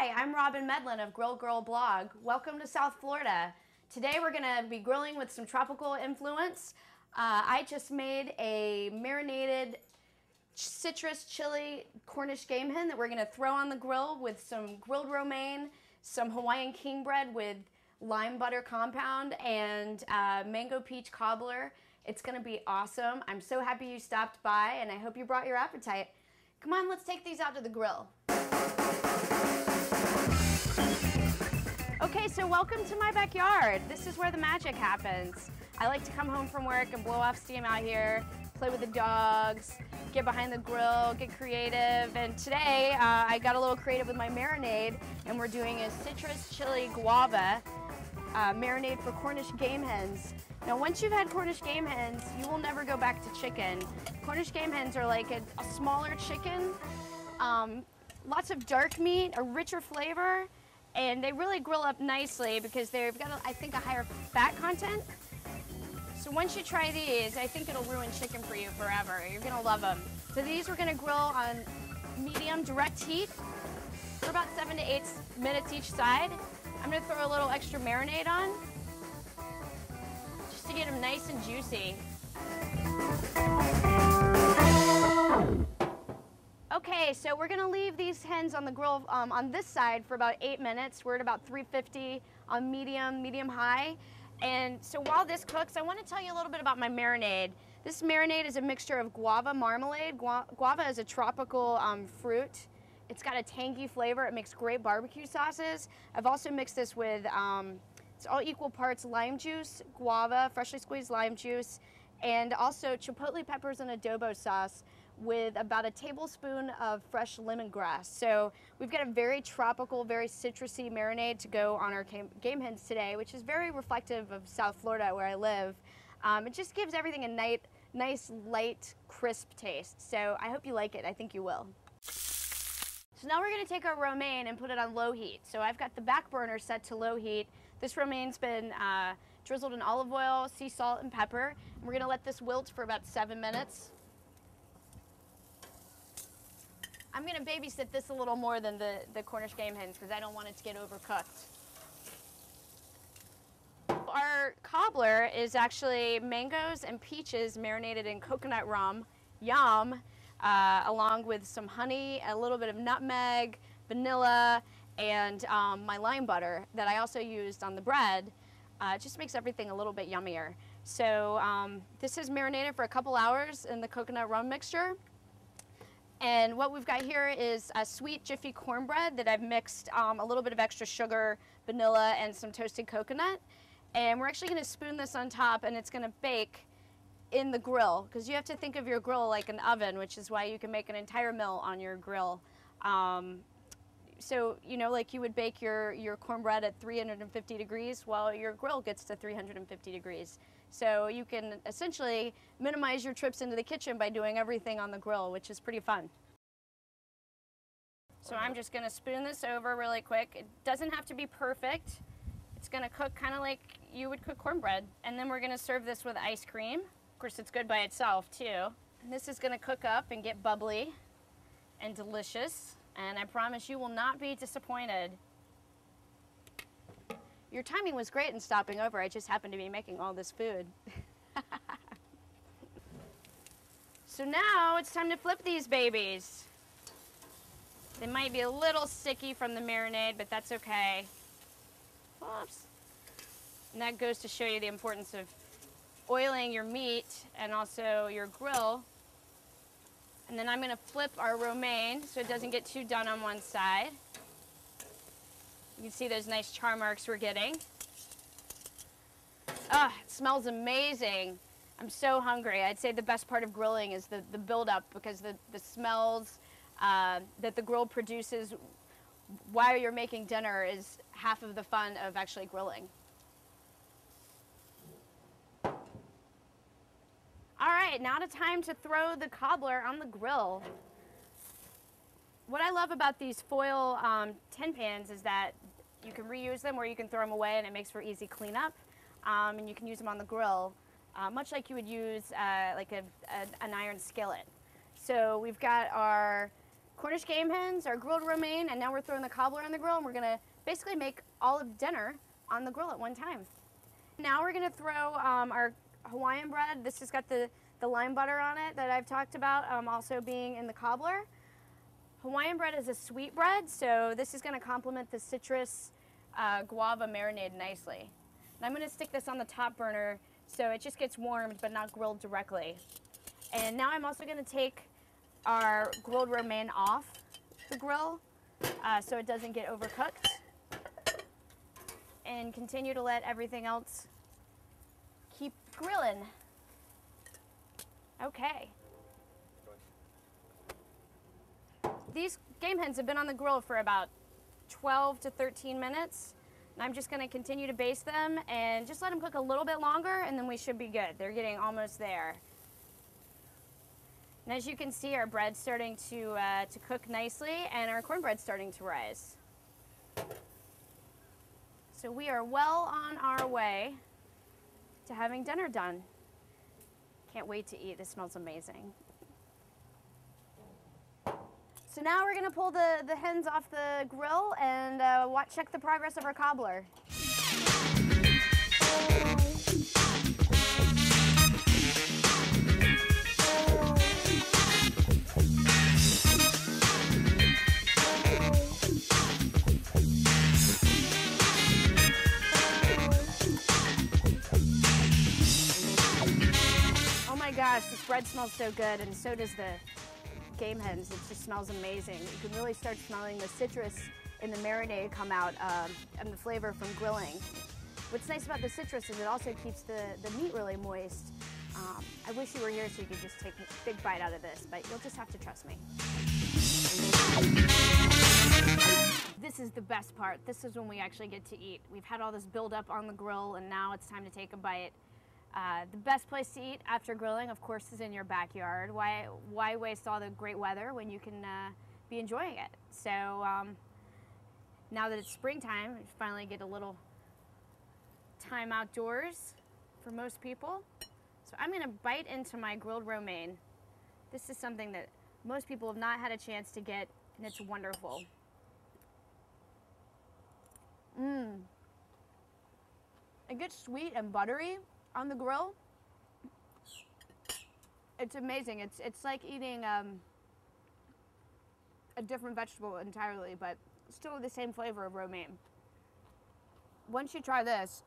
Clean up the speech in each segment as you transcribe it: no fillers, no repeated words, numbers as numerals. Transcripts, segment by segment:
Hi, I'm Robyn Medlin of GrillGirl blog. Welcome to South Florida. Today we're going to be grilling with some tropical influence. I just made a marinated citrus chili Cornish game hen that we're going to throw on the grill with some grilled romaine, some Hawaiian king bread with lime butter compound, and mango peach cobbler. It's going to be awesome. I'm so happy you stopped by, and I hope you brought your appetite. Come on, let's take these out to the grill. Okay, so welcome to my backyard. This is where the magic happens. I like to come home from work and blow off steam out here, play with the dogs, get behind the grill, get creative. And today I got a little creative with my marinade, and we're doing a citrus chili guava marinade for Cornish game hens. Now, once you've had Cornish game hens, you will never go back to chicken. Cornish game hens are like a smaller chicken, lots of dark meat, a richer flavor, and they really grill up nicely because they've got, I think, a higher fat content. So once you try these, I think it'll ruin chicken for you forever. You're gonna love them. So these we're gonna grill on medium direct heat for about 7 to 8 minutes each side. I'm gonna throw a little extra marinade on just to get them nice and juicy. Okay, so we're gonna leave these hens on the grill on this side for about 8 minutes. We're at about 350 on medium high. And so while this cooks, I wanna tell you a little bit about my marinade. This marinade is a mixture of guava marmalade. Guava is a tropical fruit. It's got a tangy flavor. It makes great barbecue sauces. I've also mixed this with, it's all equal parts lime juice, guava, freshly squeezed lime juice, and also chipotle peppers and adobo sauce with about a tablespoon of fresh lemongrass. So we've got a very tropical, very citrusy marinade to go on our game hens today, which is very reflective of South Florida where I live. It just gives everything a nice, light, crisp taste. So I hope you like it. I think you will. So now we're gonna take our romaine and put it on low heat. So I've got the back burner set to low heat. This romaine's been drizzled in olive oil, sea salt, and pepper. And we're gonna let this wilt for about 7 minutes. I'm gonna babysit this a little more than the Cornish game hens because I don't want it to get overcooked. Our cobbler is actually mangoes and peaches marinated in coconut rum, yum, along with some honey, a little bit of nutmeg, vanilla, and my lime butter that I also used on the bread. It just makes everything a little bit yummier. So this is marinated for a couple hours in the coconut rum mixture. And what we've got here is a sweet Jiffy cornbread that I've mixed a little bit of extra sugar, vanilla, and some toasted coconut. And we're actually going to spoon this on top, and it's going to bake in the grill, because you have to think of your grill like an oven, which is why you can make an entire meal on your grill. So, you know, like you would bake your cornbread at 350 degrees, while your grill gets to 350 degrees. So you can essentially minimize your trips into the kitchen by doing everything on the grill, which is pretty fun. So I'm just gonna spoon this over really quick. It doesn't have to be perfect. It's gonna cook kind of like you would cook cornbread. And then we're gonna serve this with ice cream. Of course, it's good by itself too. And this is gonna cook up and get bubbly and delicious. And I promise you will not be disappointed. Your timing was great in stopping over. I just happened to be making all this food. So now it's time to flip these babies. They might be a little sticky from the marinade, but that's okay. Oops. And that goes to show you the importance of oiling your meat and also your grill. And then I'm going to flip our romaine so it doesn't get too done on one side. You can see those nice char marks we're getting. Ah, it smells amazing. I'm so hungry. I'd say the best part of grilling is the build-up, because the smells that the grill produces while you're making dinner is half of the fun of actually grilling. All right, now it's time to throw the cobbler on the grill. What I love about these foil tin pans is that you can reuse them or you can throw them away, and it makes for easy cleanup. And you can use them on the grill, much like you would use like an iron skillet. So we've got our Cornish game hens, our grilled romaine, and now we're throwing the cobbler on the grill, and we're gonna basically make all of dinner on the grill at one time. Now we're gonna throw our Hawaiian bread. This has got the lime butter on it that I've talked about, also being in the cobbler. Hawaiian bread is a sweet bread, so this is gonna complement the citrus guava marinade nicely. And I'm gonna stick this on the top burner so it just gets warmed but not grilled directly. And now I'm also gonna take our grilled romaine off the grill so it doesn't get overcooked, and continue to let everything else keep grilling. Okay. These game hens have been on the grill for about 12 to 13 minutes. And I'm just going to continue to baste them and just let them cook a little bit longer, and then we should be good. They're getting almost there. And as you can see, our bread's starting to cook nicely, and our cornbread's starting to rise. So we are well on our way to having dinner done. Can't wait to eat. This smells amazing. So now we're gonna pull the hens off the grill and check the progress of our cobbler. Oh my gosh, this bread smells so good, and so does the game hens. It just smells amazing. You can really start smelling the citrus in the marinade come out and the flavor from grilling. What's nice about the citrus is it also keeps the meat really moist. I wish you were here so you could just take a big bite out of this, but you'll just have to trust me. This is the best part. This is when we actually get to eat. We've had all this build up on the grill, and now it's time to take a bite. The best place to eat after grilling, of course, is in your backyard. Why waste all the great weather when you can be enjoying it? So now that it's springtime, we finally get a little time outdoors for most people. So I'm gonna bite into my grilled romaine. This is something that most people have not had a chance to get, and it's wonderful. It gets sweet and buttery on the grill. It's amazing. It's like eating a different vegetable entirely, but still the same flavor of romaine. Once you try this,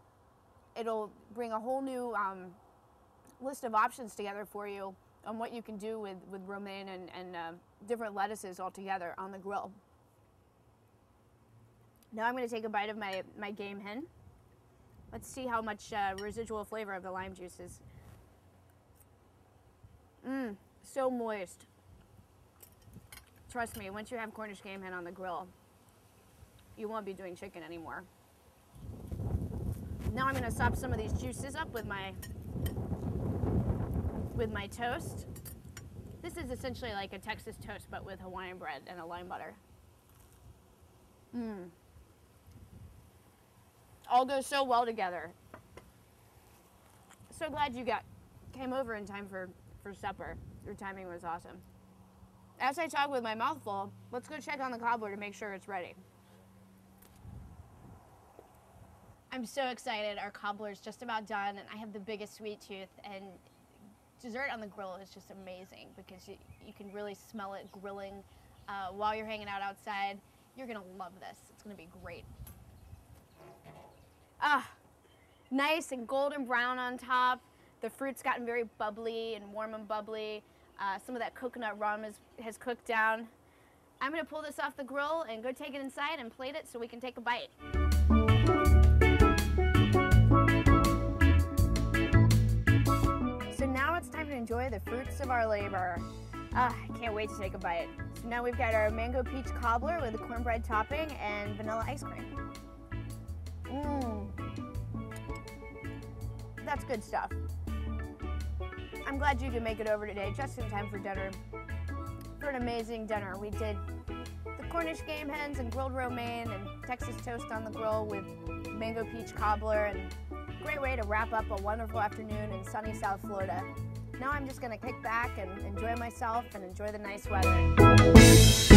it'll bring a whole new list of options together for you on what you can do with romaine and different lettuces all together on the grill. Now I'm going to take a bite of my game hen. Let's see how much residual flavor of the lime juice is. So moist. Trust me, once you have Cornish game hen on the grill, you won't be doing chicken anymore. Now I'm going to sop some of these juices up with my toast. This is essentially like a Texas toast, but with Hawaiian bread and a lime butter. All goes so well together. So glad you came over in time for supper. Your timing was awesome. As I talk with my mouth full, let's go check on the cobbler to make sure it's ready. I'm so excited. Our cobbler's just about done, and I have the biggest sweet tooth, and dessert on the grill is just amazing because you can really smell it grilling while you're hanging out outside. You're gonna love this. It's gonna be great. Nice and golden brown on top. The fruit's gotten very bubbly and warm and bubbly. Some of that coconut rum has cooked down. I'm gonna pull this off the grill and go take it inside and plate it so we can take a bite. So now it's time to enjoy the fruits of our labor. I can't wait to take a bite. So now we've got our mango peach cobbler with a cornbread topping and vanilla ice cream. That's good stuff. I'm glad you could make it over today, just in time for dinner. For an amazing dinner. We did the Cornish game hens and grilled romaine and Texas toast on the grill with mango peach cobbler, and great way to wrap up a wonderful afternoon in sunny South Florida. Now I'm just gonna kick back and enjoy myself and enjoy the nice weather.